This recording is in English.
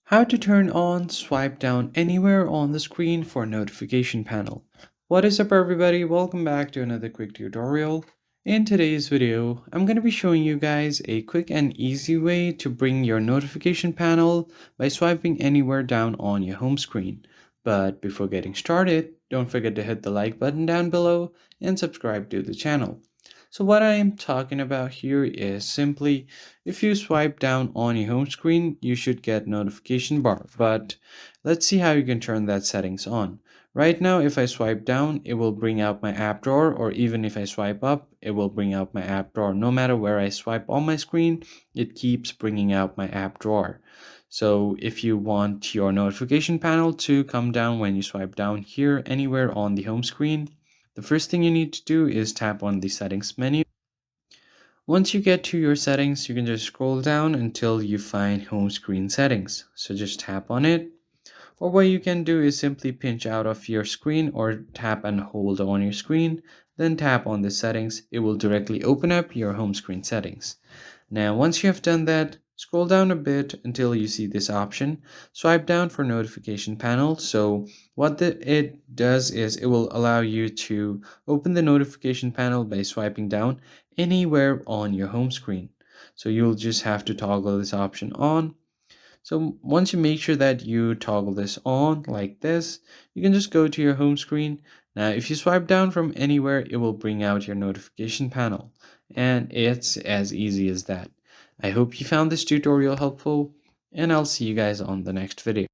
How to turn on swipe down anywhere on the screen for notification panel. What is up everybody? Welcome back to another quick tutorial. In today's video, I'm going to be showing you guys a quick and easy way to bring your notification panel by swiping anywhere down on your home screen. But before getting started, don't forget to hit the like button down below and subscribe to the channel. So what I am talking about here is simply if you swipe down on your home screen, you should get notification bar. But let's see how you can turn that settings on. Right now, if I swipe down, it will bring out my app drawer, or even if I swipe up, it will bring out my app drawer. No matter where I swipe on my screen, it keeps bringing out my app drawer. So if you want your notification panel to come down when you swipe down here anywhere on the home screen, the first thing you need to do is tap on the settings menu. Once you get to your settings, you can just scroll down until you find home screen settings. So just tap on it. Or what you can do is simply pinch out of your screen or tap and hold on your screen, then tap on the settings. It will directly open up your home screen settings. Now, once you have done that, scroll down a bit until you see this option. Swipe down for notification panel. So what it does is it will allow you to open the notification panel by swiping down anywhere on your home screen. So you'll just have to toggle this option on. So once you make sure that you toggle this on like this, you can just go to your home screen. Now, if you swipe down from anywhere, it will bring out your notification panel. And it's as easy as that. I hope you found this tutorial helpful, and I'll see you guys on the next video.